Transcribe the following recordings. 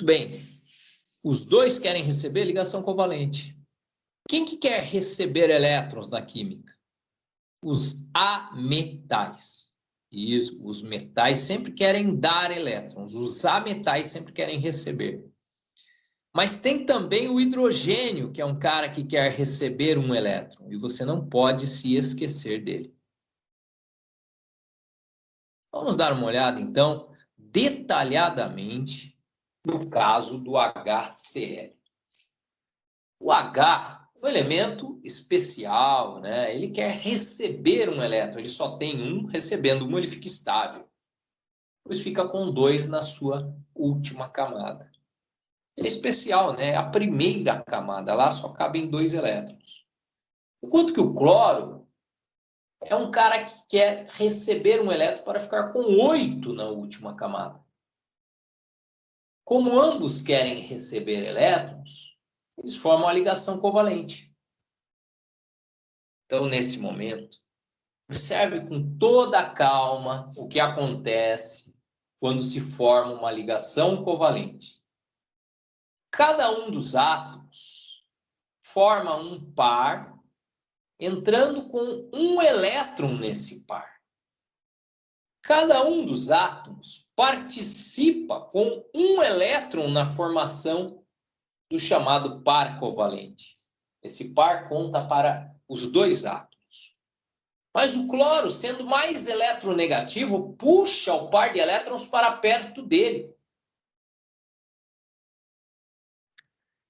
Muito bem. Os dois querem receber ligação covalente. Quem que quer receber elétrons na química? Os ametais. Isso, os metais sempre querem dar elétrons, os ametais sempre querem receber. Mas tem também o hidrogênio, que é um cara que quer receber um elétron, e você não pode se esquecer dele. Vamos dar uma olhada, então, detalhadamente no caso do HCl. O H é um elemento especial, né? Ele quer receber um elétron, ele só tem um, recebendo um ele fica estável. Depois fica com 2 na sua última camada. Ele é especial, né? A primeira camada, lá só cabem 2 elétrons. Enquanto que o cloro é um cara que quer receber um elétron para ficar com 8 na última camada. Como ambos querem receber elétrons, eles formam a ligação covalente. Então, nesse momento, observe com toda a calma o que acontece quando se forma uma ligação covalente. Cada um dos átomos forma um par, entrando com um elétron nesse par. Cada um dos átomos participa com um elétron na formação do chamado par covalente. Esse par conta para os 2 átomos. Mas o cloro, sendo mais eletronegativo, puxa o par de elétrons para perto dele.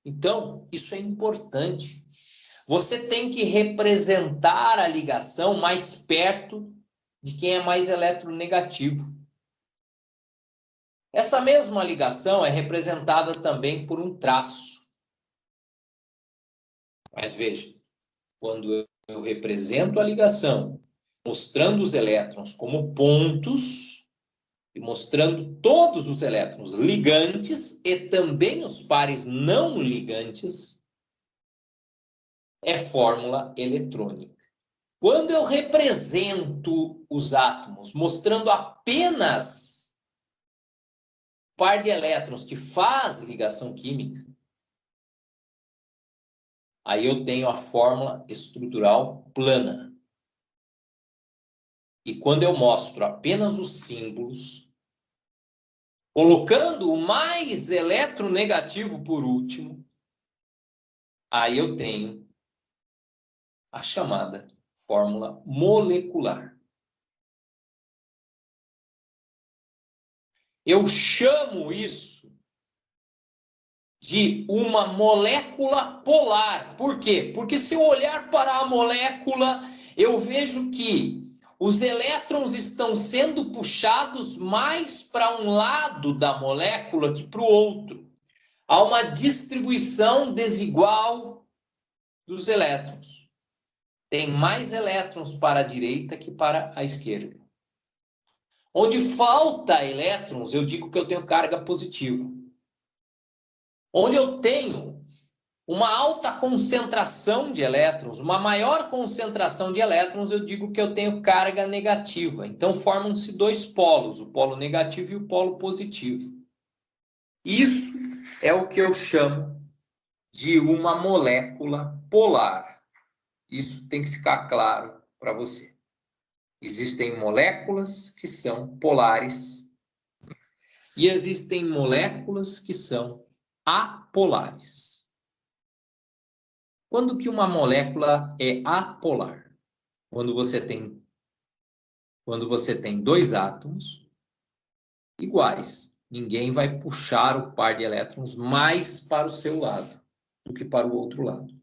Então, isso é importante. Você tem que representar a ligação mais perto de quem é mais eletronegativo. Essa mesma ligação é representada também por um traço. Mas veja, quando eu represento a ligação mostrando os elétrons como pontos e mostrando todos os elétrons ligantes e também os pares não ligantes, é fórmula eletrônica. Quando eu represento os átomos mostrando apenas o par de elétrons que faz ligação química, aí eu tenho a fórmula estrutural plana. E quando eu mostro apenas os símbolos, colocando o mais eletronegativo por último, aí eu tenho a chamada fórmula molecular. Eu chamo isso de uma molécula polar. Por quê? Porque se eu olhar para a molécula, eu vejo que os elétrons estão sendo puxados mais para um lado da molécula que para o outro. Há uma distribuição desigual dos elétrons. Tem mais elétrons para a direita que para a esquerda. Onde falta elétrons, eu digo que eu tenho carga positiva. Onde eu tenho uma alta concentração de elétrons, uma maior concentração de elétrons, eu digo que eu tenho carga negativa. Então, formam-se 2 polos, o polo negativo e o polo positivo. Isso é o que eu chamo de uma molécula polar. Isso tem que ficar claro para você. Existem moléculas que são polares e existem moléculas que são apolares. Quando que uma molécula é apolar? Quando você tem 2 átomos iguais. Ninguém vai puxar o par de elétrons mais para o seu lado do que para o outro lado.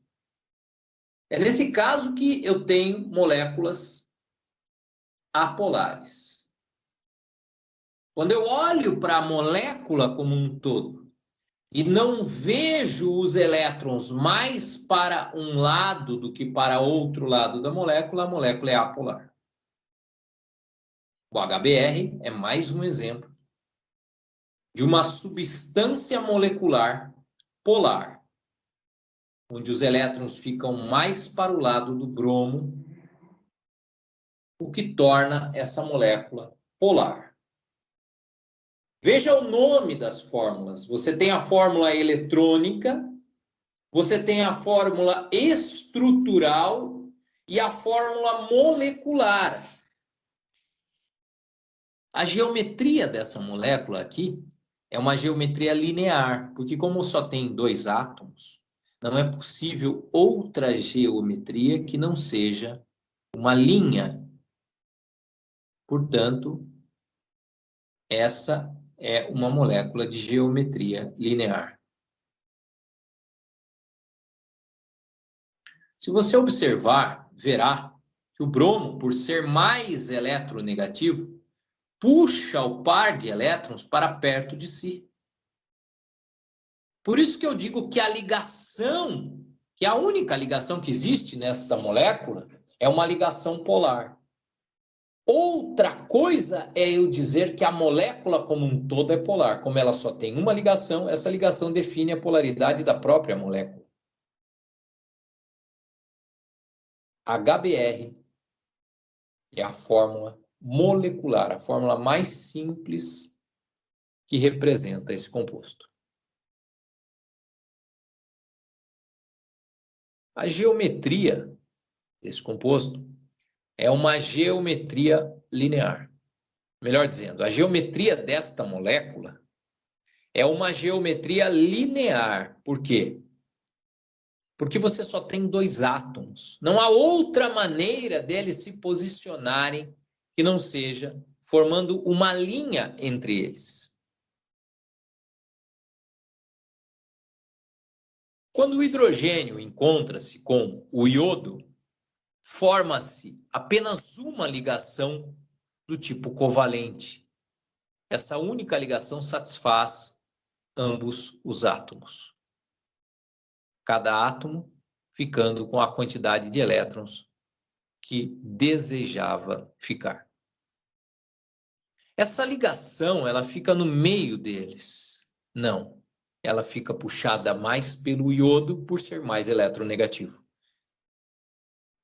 É nesse caso que eu tenho moléculas apolares. Quando eu olho para a molécula como um todo e não vejo os elétrons mais para um lado do que para outro lado da molécula, a molécula é apolar. O HBr é mais um exemplo de uma substância molecular polar, onde os elétrons ficam mais para o lado do bromo, o que torna essa molécula polar. Veja o nome das fórmulas. Você tem a fórmula eletrônica, você tem a fórmula estrutural e a fórmula molecular. A geometria dessa molécula aqui é uma geometria linear, porque como só tem dois átomos, não é possível outra geometria que não seja uma linha. Portanto, essa é uma molécula de geometria linear. Se você observar, verá que o bromo, por ser mais eletronegativo, puxa o par de elétrons para perto de si. Por isso que eu digo que a ligação, que a única ligação que existe nesta molécula, é uma ligação polar. Outra coisa é eu dizer que a molécula como um todo é polar. Como ela só tem uma ligação, essa ligação define a polaridade da própria molécula. HBr é a fórmula molecular, a fórmula mais simples que representa esse composto. A geometria desse composto é uma geometria linear. Melhor dizendo, a geometria desta molécula é uma geometria linear. Por quê? Porque você só tem dois átomos. Não há outra maneira deles se posicionarem que não seja formando uma linha entre eles. Quando o hidrogênio encontra-se com o iodo, forma-se apenas uma ligação do tipo covalente. Essa única ligação satisfaz ambos os átomos. Cada átomo ficando com a quantidade de elétrons que desejava ficar. Essa ligação, ela fica no meio deles? Não. Ela fica puxada mais pelo iodo por ser mais eletronegativo.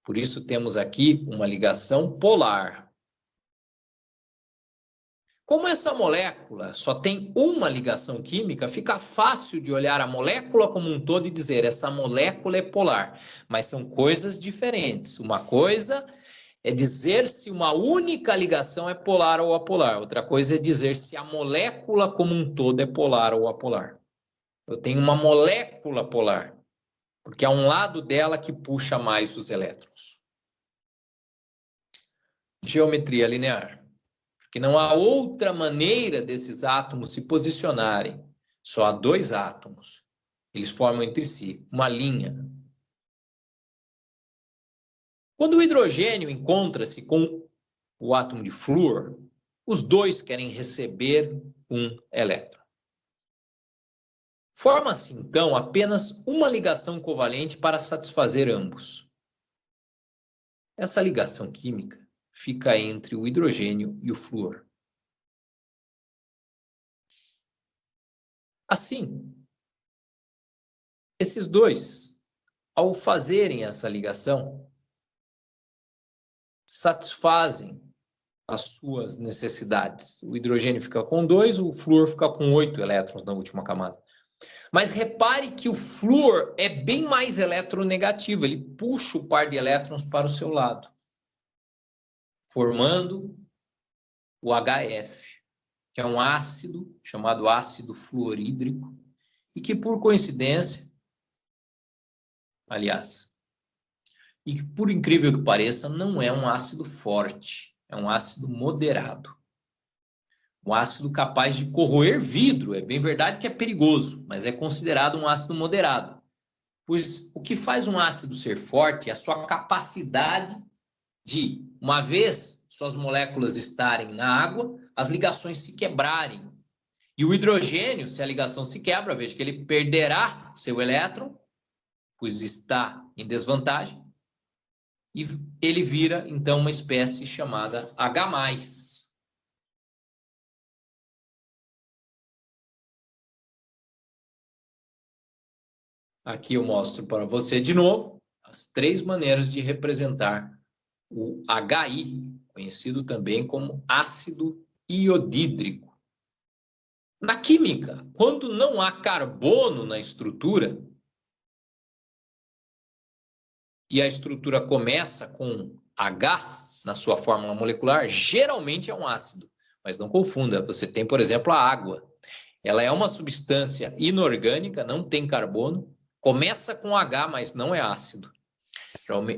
Por isso temos aqui uma ligação polar. Como essa molécula só tem uma ligação química, fica fácil de olhar a molécula como um todo e dizer essa molécula é polar. Mas são coisas diferentes. Uma coisa é dizer se uma única ligação é polar ou apolar. Outra coisa é dizer se a molécula como um todo é polar ou apolar. Eu tenho uma molécula polar, porque há um lado dela que puxa mais os elétrons. Geometria linear. Porque não há outra maneira desses átomos se posicionarem. Só há dois átomos. Eles formam entre si uma linha. Quando o hidrogênio encontra-se com o átomo de flúor, os dois querem receber um elétron. Forma-se, então, apenas uma ligação covalente para satisfazer ambos. Essa ligação química fica entre o hidrogênio e o flúor. Assim, esses dois, ao fazerem essa ligação, satisfazem as suas necessidades. O hidrogênio fica com 2, o flúor fica com 8 elétrons na última camada. Mas repare que o flúor é bem mais eletronegativo, ele puxa o par de elétrons para o seu lado, formando o HF, que é um ácido chamado ácido fluorídrico, e que por coincidência, aliás, e que por incrível que pareça, não é um ácido forte, é um ácido moderado. Um ácido capaz de corroer vidro, é bem verdade que é perigoso, mas é considerado um ácido moderado. Pois o que faz um ácido ser forte é a sua capacidade de, uma vez suas moléculas estarem na água, as ligações se quebrarem. E o hidrogênio, se a ligação se quebra, veja que ele perderá seu elétron, pois está em desvantagem, e ele vira, então, uma espécie chamada H+. Aqui eu mostro para você de novo as três maneiras de representar o HI, conhecido também como ácido iodídrico. Na química, quando não há carbono na estrutura, e a estrutura começa com H na sua fórmula molecular, geralmente é um ácido. Mas não confunda, você tem, por exemplo, a água. Ela é uma substância inorgânica, não tem carbono, começa com H, mas não é ácido.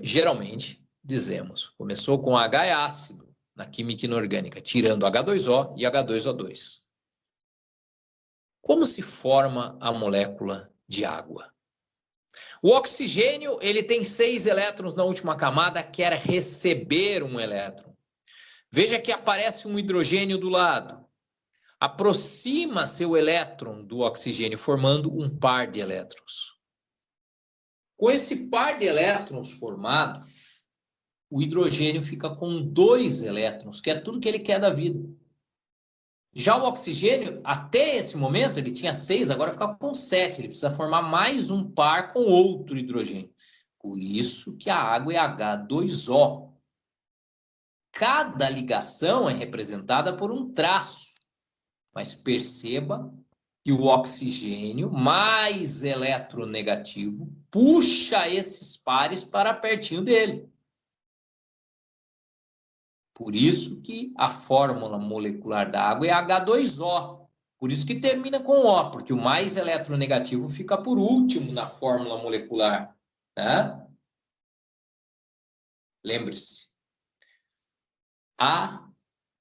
Geralmente, dizemos, começou com H é ácido na química inorgânica, tirando H2O e H2O2. Como se forma a molécula de água? O oxigênio, ele tem 6 elétrons na última camada, quer receber um elétron. Veja que aparece um hidrogênio do lado. Aproxima seu elétron do oxigênio, formando um par de elétrons. Com esse par de elétrons formado, o hidrogênio fica com 2 elétrons, que é tudo que ele quer da vida. Já o oxigênio, até esse momento, ele tinha 6, agora fica com 7. Ele precisa formar mais um par com outro hidrogênio. Por isso que a água é H2O. Cada ligação é representada por um traço. Mas perceba que o oxigênio mais eletronegativo puxa esses pares para pertinho dele. Por isso que a fórmula molecular da água é H2O. Por isso que termina com O, porque o mais eletronegativo fica por último na fórmula molecular. Tá? Lembre-se, há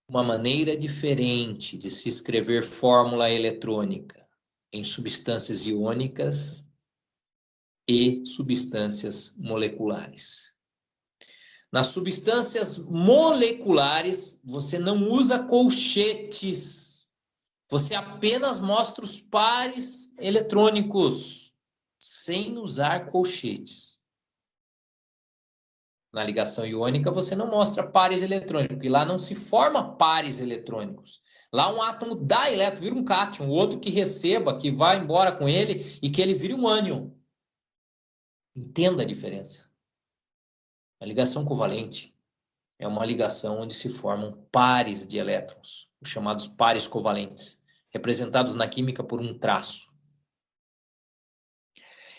uma maneira diferente de se escrever fórmula eletrônica em substâncias iônicas e substâncias moleculares. Nas substâncias moleculares, você não usa colchetes. Você apenas mostra os pares eletrônicos, sem usar colchetes. Na ligação iônica, você não mostra pares eletrônicos, porque lá não se forma pares eletrônicos. Lá um átomo dá elétron, vira um cátion, o outro que receba, que vai embora com ele e que ele vire um ânion. Entenda a diferença. A ligação covalente é uma ligação onde se formam pares de elétrons, os chamados pares covalentes, representados na química por um traço.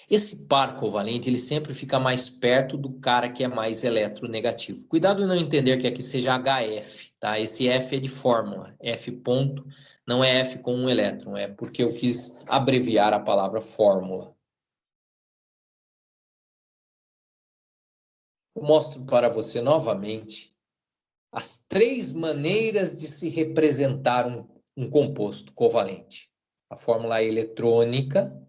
Esse par covalente, ele sempre fica mais perto do cara que é mais eletronegativo. Cuidado em não entender que aqui seja HF, tá? Esse F é de fórmula, F ponto, não é F com um elétron, é porque eu quis abreviar a palavra fórmula. Eu mostro para você novamente as 3 maneiras de se representar um composto covalente. A fórmula eletrônica,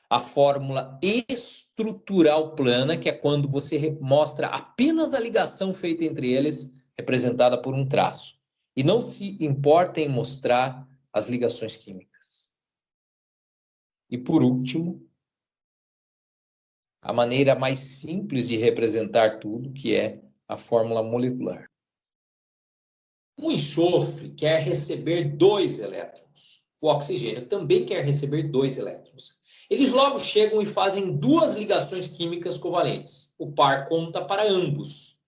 a fórmula estrutural plana, que é quando você mostra apenas a ligação feita entre eles, representada por um traço. E não se importa em mostrar as ligações químicas. E por último, a maneira mais simples de representar tudo, que é a fórmula molecular. O enxofre quer receber 2 elétrons. O oxigênio também quer receber 2 elétrons. Eles logo chegam e fazem 2 ligações químicas covalentes. O par conta para ambos.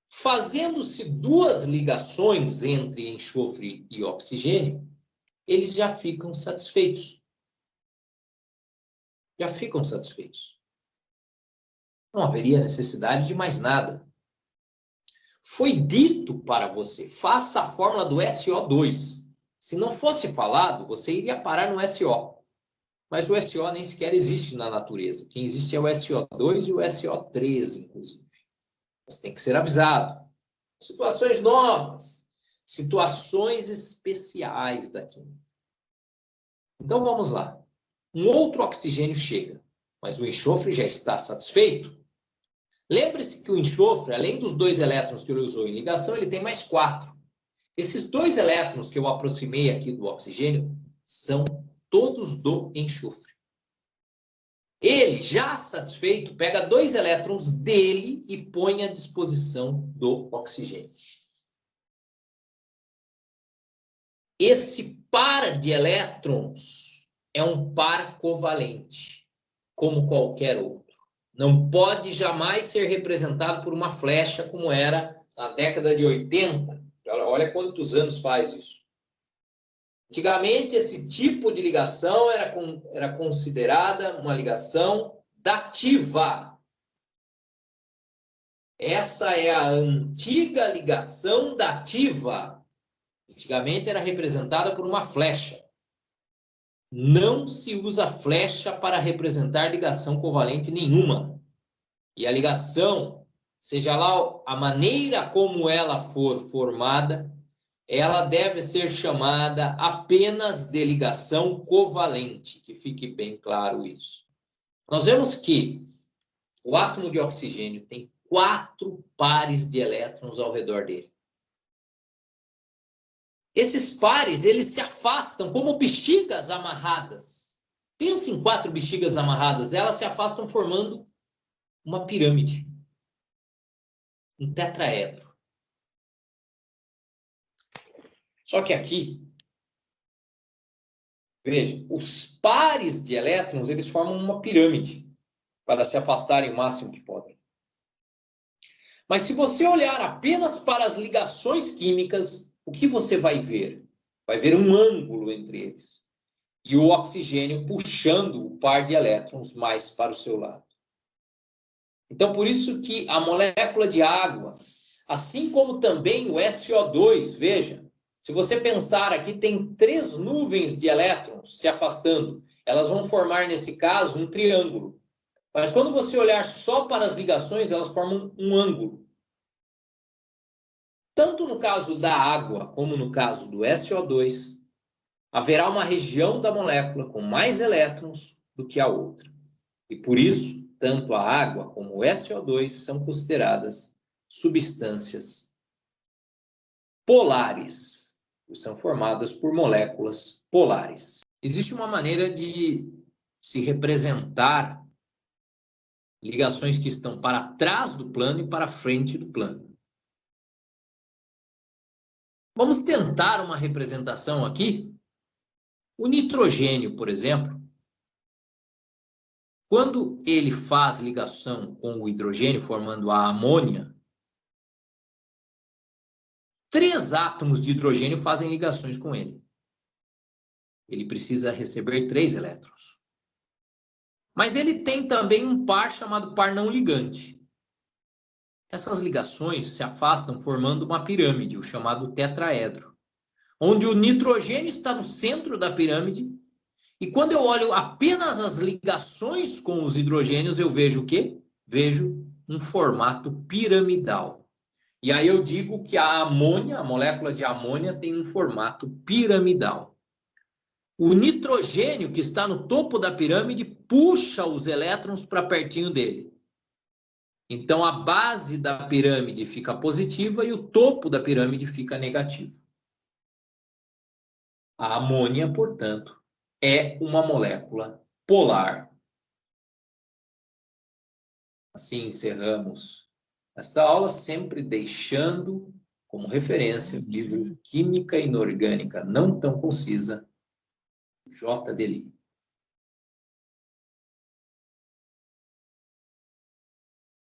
Fazendo-se 2 ligações entre enxofre e oxigênio, eles já ficam satisfeitos. Já ficam satisfeitos. Não haveria necessidade de mais nada. Foi dito para você, faça a fórmula do SO2. Se não fosse falado, você iria parar no SO. Mas o SO nem sequer existe na natureza. Quem existe é o SO2 e o SO3, inclusive. Você tem que ser avisado. Situações novas, situações especiais da química. Então vamos lá. Um outro oxigênio chega, mas o enxofre já está satisfeito. Lembre-se que o enxofre, além dos 2 elétrons que ele usou em ligação, ele tem mais 4. Esses 2 elétrons que eu aproximei aqui do oxigênio são todos do enxofre. Ele, já satisfeito, pega 2 elétrons dele e põe à disposição do oxigênio. Esse par de elétrons é um par covalente, como qualquer outro. Não pode jamais ser representado por uma flecha como era na década de 80. Olha quantos anos faz isso. Antigamente, esse tipo de ligação era considerada uma ligação dativa. Essa é a antiga ligação dativa. Antigamente era representada por uma flecha. Não se usa flecha para representar ligação covalente nenhuma. E a ligação, seja lá a maneira como ela for formada, ela deve ser chamada apenas de ligação covalente, que fique bem claro isso. Nós vemos que o átomo de oxigênio tem 4 pares de elétrons ao redor dele. Esses pares, eles se afastam como bexigas amarradas. Pense em 4 bexigas amarradas, elas se afastam formando uma pirâmide, um tetraedro. Só que aqui, veja, os pares de elétrons, eles formam uma pirâmide para se afastarem o máximo que podem. Mas se você olhar apenas para as ligações químicas, o que você vai ver? Vai ver um ângulo entre eles. E o oxigênio puxando o par de elétrons mais para o seu lado. Então, por isso que a molécula de água, assim como também o SO2, veja, se você pensar aqui, tem 3 nuvens de elétrons se afastando. Elas vão formar, nesse caso, um triângulo. Mas quando você olhar só para as ligações, elas formam um ângulo. Tanto no caso da água, como no caso do SO2, haverá uma região da molécula com mais elétrons do que a outra. E por isso, tanto a água como o SO2 são consideradas substâncias polares, são formadas por moléculas polares. Existe uma maneira de se representar ligações que estão para trás do plano e para frente do plano. Vamos tentar uma representação aqui. O nitrogênio, por exemplo, quando ele faz ligação com o hidrogênio, formando a amônia, 3 átomos de hidrogênio fazem ligações com ele. Ele precisa receber 3 elétrons. Mas ele tem também um par chamado par não ligante. Essas ligações se afastam formando uma pirâmide, o chamado tetraedro, onde o nitrogênio está no centro da pirâmide. E quando eu olho apenas as ligações com os hidrogênios, eu vejo o quê? Vejo um formato piramidal. E aí eu digo que a amônia, a molécula de amônia, tem um formato piramidal. O nitrogênio, que está no topo da pirâmide, puxa os elétrons para pertinho dele. Então, a base da pirâmide fica positiva e o topo da pirâmide fica negativo. A amônia, portanto, é uma molécula polar. Assim encerramos esta aula, sempre deixando como referência o livro Química Inorgânica Não Tão Concisa, J. Deli.